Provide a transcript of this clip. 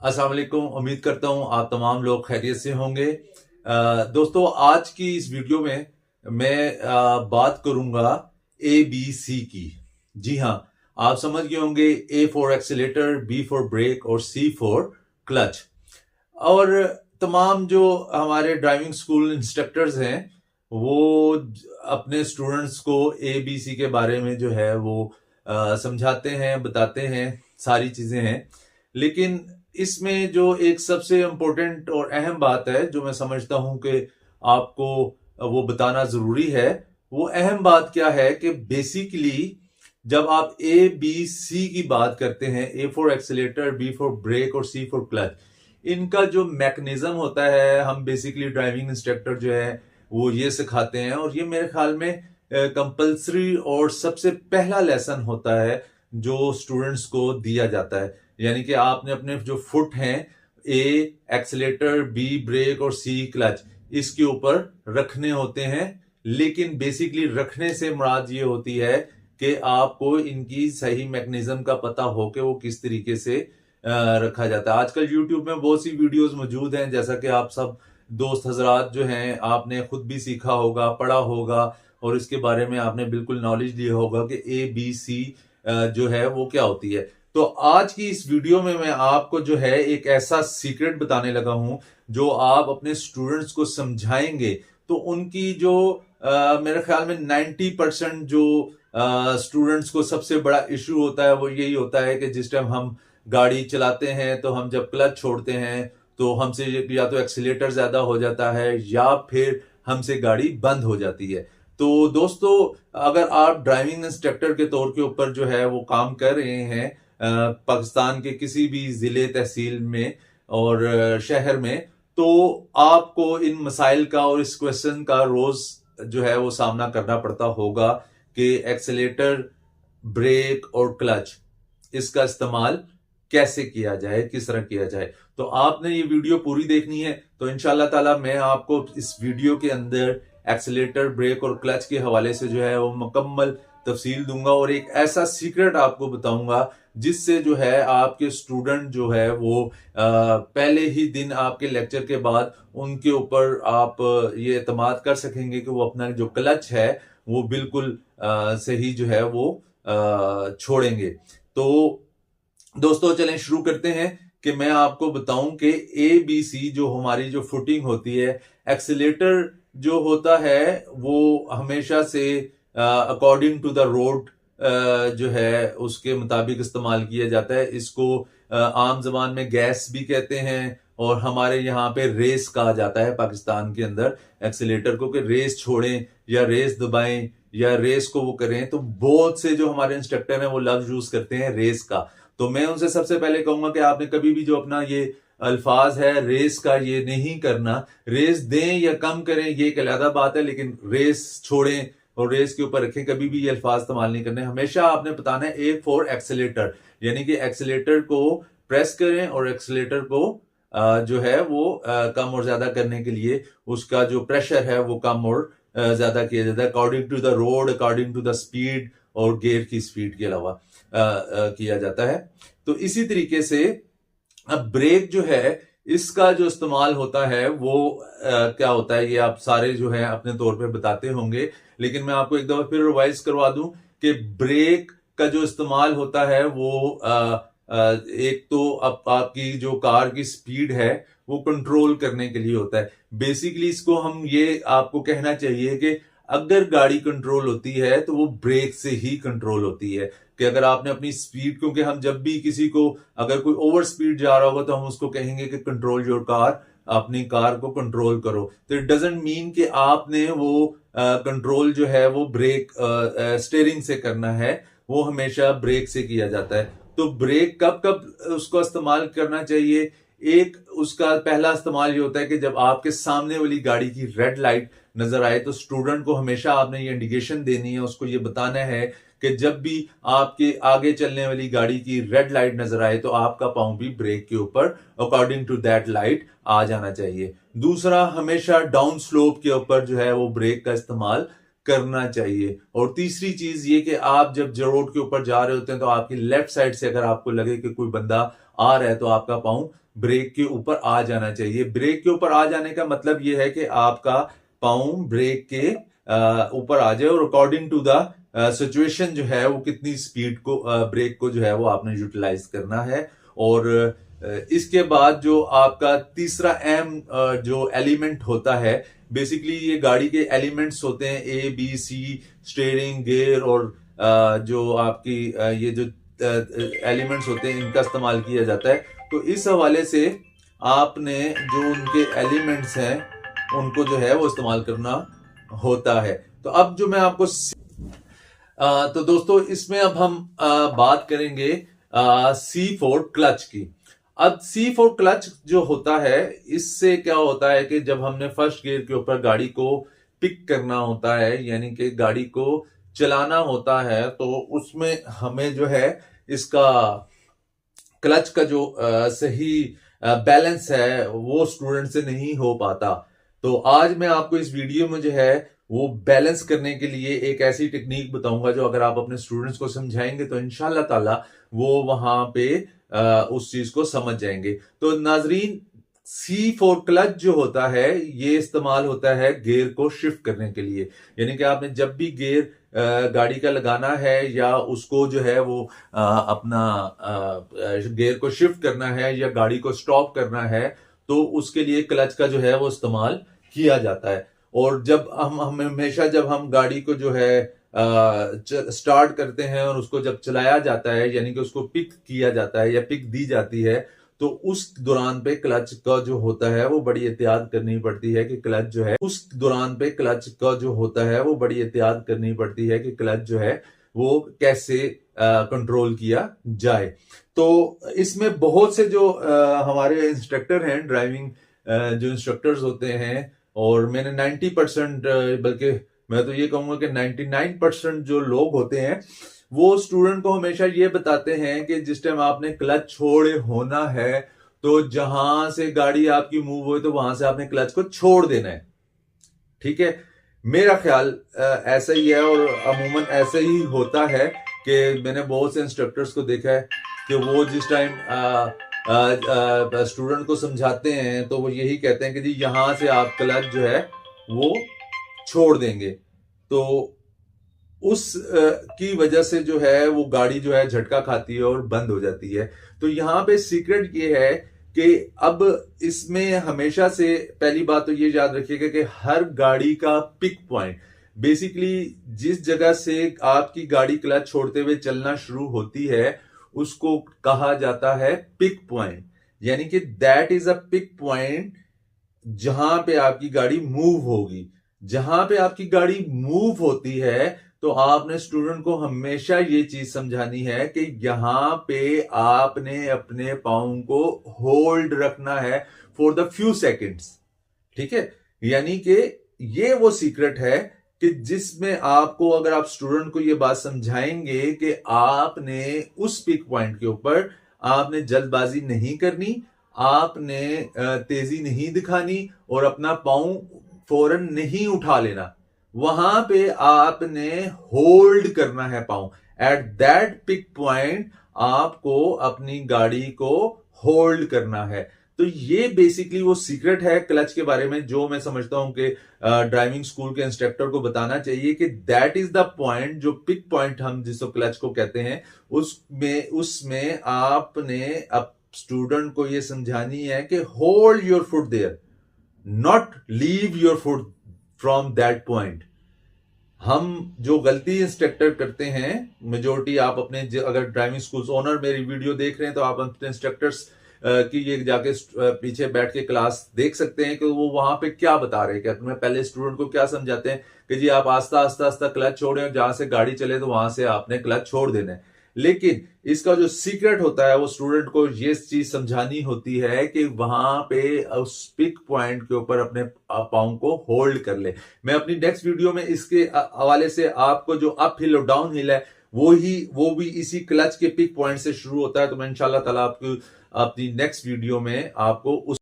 अस्सलाम वालेकुम। उम्मीद करता हूँ आप तमाम लोग खैरियत से होंगे। दोस्तों, आज की इस वीडियो में मैं बात करूंगा ABC की। जी हाँ, आप समझ गए होंगे, A for accelerator, B for brake और C फॉर क्लच। और तमाम जो हमारे ड्राइविंग स्कूल इंस्ट्रक्टर्स हैं वो अपने स्टूडेंट्स को ABC के बारे में जो है वो समझाते हैं, बताते हैं, सारी चीजें हैं। लेकिन इसमें जो एक सबसे इम्पोर्टेंट और अहम बात है जो मैं समझता हूं कि आपको वो बताना जरूरी है, वो अहम बात क्या है कि बेसिकली जब आप ABC की बात करते हैं, A for accelerator, B for brake और C फॉर क्लच, इनका जो मैकेनिज्म होता है, हम बेसिकली ड्राइविंग इंस्ट्रक्टर जो है वो ये सिखाते हैं। और ये मेरे ख्याल में कंपलसरी और सबसे पहला लेसन होता है जो स्टूडेंट्स को दिया जाता है। यानी कि आपने अपने जो फुट हैं, A एक्सीलेटर, B ब्रेक और C क्लच, इसके ऊपर रखने होते हैं। लेकिन बेसिकली रखने से मुराद ये होती है कि आपको इनकी सही मैकेनिज्म का पता हो कि वो किस तरीके से रखा जाता है। आजकल YouTube में बहुत सी वीडियोस मौजूद हैं, जैसा कि आप सब दोस्त हजरात जो हैं, आपने खुद भी सीखा होगा, पढ़ा होगा और इसके बारे में आपने बिल्कुल नॉलेज लिया होगा कि ABC जो है वो क्या होती है। तो आज की इस वीडियो में मैं आपको जो है एक ऐसा सीक्रेट बताने लगा हूं जो आप अपने स्टूडेंट्स को समझाएंगे तो उनकी जो मेरे ख्याल में 90% जो स्टूडेंट्स को सबसे बड़ा इशू होता है वो यही होता है कि जिस टाइम हम गाड़ी चलाते हैं तो हम जब क्लच छोड़ते हैं तो हमसे या तो एक्सीलेटर ज्यादा हो जाता है या फिर हमसे गाड़ी बंद हो जाती है। तो दोस्तों, अगर आप ड्राइविंग इंस्ट्रक्टर के तौर के ऊपर जो है वो काम कर रहे हैं पाकिस्तान के किसी भी जिले तहसील में और शहर में, तो आपको इन मसाइल का और इस क्वेश्चन का रोज जो है वो सामना करना पड़ता होगा कि एक्सीलेटर, ब्रेक और क्लच, इसका इस्तेमाल कैसे किया जाए, किस तरह किया जाए। तो आपने ये वीडियो पूरी देखनी है। तो इंशाल्लाह ताला मैं आपको इस वीडियो के अंदर एक्सीलेटर, ब्रेक और क्लच के हवाले से जो है वो मुकम्मल तफसील दूंगा और एक ऐसा सीक्रेट आपको बताऊंगा जिससे जो है आपके स्टूडेंट जो है वो पहले ही दिन आपके लेक्चर के बाद उनके ऊपर आप ये एतमाद कर सकेंगे कि वो अपना जो क्लच है वो बिल्कुल सही जो है वो छोड़ेंगे। तो दोस्तों, चलें शुरू करते हैं कि मैं आपको बताऊं कि ABC जो हमारी जो फुटिंग होती है, एक्सीलेटर जो होता है वो हमेशा से अकॉर्डिंग टू द रोड जो है उसके मुताबिक इस्तेमाल किया जाता है। इसको आम जबान में गैस भी कहते हैं और हमारे यहाँ पे रेस कहा जाता है पाकिस्तान के अंदर एक्सीलेटर को, कि रेस छोड़ें या रेस दबाएं या रेस को वो करें। तो बहुत से जो हमारे इंस्ट्रक्टर हैं वो लफ्ज यूज करते हैं रेस का। तो मैं उनसे सबसे पहले कहूंगा कि आपने कभी भी जो अपना ये अल्फाज है रेस का, ये नहीं करना। रेस दें या कम करें ये एक अलग बात है, लेकिन रेस छोड़ें और रेस के ऊपर रखें, कभी भी ये अल्फाज इस्तेमाल नहीं करने। हमेशा आपने बताना है A फॉर एक्सीलेटर, यानी कि एक्सीलेटर को प्रेस करें और एक्सीलेटर को जो है वो कम और ज्यादा करने के लिए उसका जो प्रेशर है वो कम और ज्यादा किया जाता है according to the road, according to the speed और गियर की स्पीड के अलावा किया जाता है। तो इसी तरीके से अब ब्रेक जो है इसका जो इस्तेमाल होता है वो क्या होता है ये आप सारे जो है अपने तौर पे बताते होंगे, लेकिन मैं आपको एक दफा फिर रिवाइज करवा दूं कि ब्रेक का जो इस्तेमाल होता है वो एक तो आपकी जो कार की स्पीड है वो कंट्रोल करने के लिए होता है। बेसिकली इसको हम ये आपको कहना चाहिए कि अगर गाड़ी कंट्रोल होती है तो वो ब्रेक से ही कंट्रोल होती है। कि अगर आपने अपनी स्पीड, क्योंकि हम जब भी किसी को, अगर कोई ओवर स्पीड जा रहा होगा तो हम उसको कहेंगे कि कंट्रोल योर कार, अपनी कार को कंट्रोल करो। तो इट डजेंट मीन कि आपने वो कंट्रोल जो है वो ब्रेक स्टेयरिंग से करना है, वो हमेशा ब्रेक से किया जाता है। तो ब्रेक कब कब उसको इस्तेमाल करना चाहिए? एक उसका पहला इस्तेमाल ये होता है कि जब आपके सामने वाली गाड़ी की रेड लाइट नजर आए तो स्टूडेंट को हमेशा आपने ये इंडिकेशन देनी है, उसको ये बताना है कि जब भी आपके आगे चलने वाली गाड़ी की रेड लाइट नजर आए तो आपका पांव भी ब्रेक के ऊपर अकॉर्डिंग टू दैट लाइट आ जाना चाहिए। दूसरा, हमेशा डाउन स्लोप के ऊपर जो है वो ब्रेक का इस्तेमाल करना चाहिए। और तीसरी चीज ये कि आप जब रोड के ऊपर जा रहे होते हैं तो आपकी लेफ्ट साइड से अगर आपको लगे कि कोई बंदा आ रहा है तो आपका पांव ब्रेक के ऊपर आ जाना चाहिए। ब्रेक के ऊपर आ जाने का मतलब यह है कि आपका पाँव ब्रेक के ऊपर आ जाए और अकॉर्डिंग टू द सिचुएशन जो है वो कितनी स्पीड को ब्रेक को जो है वो आपने यूटिलाइज करना है। और इसके बाद जो आपका तीसरा अहम जो एलिमेंट होता है, बेसिकली ये गाड़ी के एलिमेंट्स होते हैं A B C, steering, gear और जो आपकी ये जो एलिमेंट्स होते हैं इनका इस्तेमाल किया जाता है। तो इस हवाले से आपने जो उनके एलिमेंट्स हैं उनको जो है वो इस्तेमाल करना होता है। तो अब जो मैं आपको तो दोस्तों इसमें अब हम बात करेंगे C4 क्लच की। अब C4 क्लच जो होता है, इससे क्या होता है कि जब हमने फर्स्ट गियर के ऊपर गाड़ी को पिक करना होता है, यानी कि गाड़ी को चलाना होता है, तो उसमें हमें जो है इसका क्लच का जो सही बैलेंस है वो स्टूडेंट से नहीं हो पाता। तो आज मैं आपको इस वीडियो में जो है वो बैलेंस करने के लिए एक ऐसी टेक्निक बताऊंगा जो अगर आप अपने स्टूडेंट्स को समझाएंगे तो इंशाल्लाह ताला वो वहां पे उस चीज को समझ जाएंगे। तो नाजरीन, C4 क्लच जो होता है ये इस्तेमाल होता है गियर को शिफ्ट करने के लिए। यानी कि आपने जब भी गियर गाड़ी का लगाना है या उसको जो है वो अपना गियर को शिफ्ट करना है या गाड़ी को स्टॉप करना है, तो उसके लिए क्लच का जो है वो इस्तेमाल किया जाता है। और जब हम हमेशा जब हम गाड़ी को जो है स्टार्ट करते हैं और उसको जब चलाया जाता है, यानी कि उसको पिक किया जाता है या पिक दी जाती है, तो उस दौरान पे क्लच का जो होता है वो बड़ी एहतियात करनी पड़ती है कि क्लच जो है उस दौरान पे क्लच का जो होता है वो बड़ी एहतियात करनी पड़ती है कि क्लच जो है वो कैसे कंट्रोल किया जाए। तो इसमें बहुत से जो हमारे इंस्ट्रक्टर हैं, ड्राइविंग जो इंस्ट्रक्टर्स होते हैं, और मैंने 90% बल्कि मैं तो ये कहूंगा कि 99% जो लोग होते हैं वो स्टूडेंट को हमेशा ये बताते हैं कि जिस टाइम आपने क्लच छोड़े होना है तो जहां से गाड़ी आपकी मूव हो तो वहां से आपने क्लच को छोड़ देना है। ठीक है, मेरा ख्याल ऐसा ही है और अमूमन ऐसा ही होता है कि मैंने बहुत से इंस्ट्रक्टर्स को देखा है कि वो जिस टाइम स्टूडेंट को समझाते हैं तो वो यही कहते हैं कि जी यहां से आप क्लच जो है वो छोड़ देंगे, तो उस की वजह से जो है वो गाड़ी जो है झटका खाती है और बंद हो जाती है। तो यहाँ पे सीक्रेट ये है कि अब इसमें हमेशा से पहली बात तो ये याद रखिएगा कि हर गाड़ी का पिक पॉइंट, बेसिकली जिस जगह से आपकी गाड़ी क्लच छोड़ते हुए चलना शुरू होती है उसको कहा जाता है पिक पॉइंट। यानी कि that is a peak point जहां पे आपकी गाड़ी मूव होगी। जहां पे आपकी गाड़ी मूव होती है तो आपने स्टूडेंट को हमेशा ये चीज समझानी है कि यहां पे आपने अपने पाँव को होल्ड रखना है फॉर द फ्यू सेकंड्स। ठीक है, यानी कि ये वो सीक्रेट है कि जिसमें आपको, अगर आप स्टूडेंट को ये बात समझाएंगे कि आपने उस पिक पॉइंट के ऊपर आपने जल्दबाजी नहीं करनी, आपने तेजी नहीं दिखानी और अपना पाँव फौरन नहीं उठा लेना, वहां पे आपने होल्ड करना है पाँव। एट दैट पिक पॉइंट आपको अपनी गाड़ी को होल्ड करना है। तो ये बेसिकली वो सीक्रेट है क्लच के बारे में जो मैं समझता हूं कि ड्राइविंग स्कूल के इंस्ट्रक्टर को बताना चाहिए कि दैट इज द पॉइंट, जो पिक पॉइंट हम जिसको क्लच को कहते हैं, उसमें आपने अब स्टूडेंट को ये समझानी है कि hold your foot there, not leave your foot from that point. हम जो गलती इंस्ट्रक्टर करते हैं मेजोरिटी, आप अपने अगर ड्राइविंग स्कूल ओनर मेरी वीडियो देख रहे हैं तो आप अपने इंस्ट्रक्टर्स की ये जाके पीछे बैठ के क्लास देख सकते हैं कि वो वहां पे क्या बता रहे हैं। क्या तुम्हें पहले स्टूडेंट को क्या समझाते हैं कि जी आप आस्ता आस्ता आस्ता क्लच छोड़ें और जहां से गाड़ी चले तो वहां से आपने क्लच छोड़ देना है। लेकिन इसका जो सीक्रेट होता है वो स्टूडेंट को ये चीज समझानी होती है कि वहां पे उस पिक पॉइंट के ऊपर अपने पाँव को होल्ड कर ले। मैं अपनी नेक्स्ट वीडियो में इसके हवाले से आपको जो अप हिल और डाउन हिल है वो भी इसी क्लच के पिक पॉइंट से शुरू होता है। तो मैं इंशाल्लाह ताला आपको अपनी नेक्स्ट वीडियो में आपको उस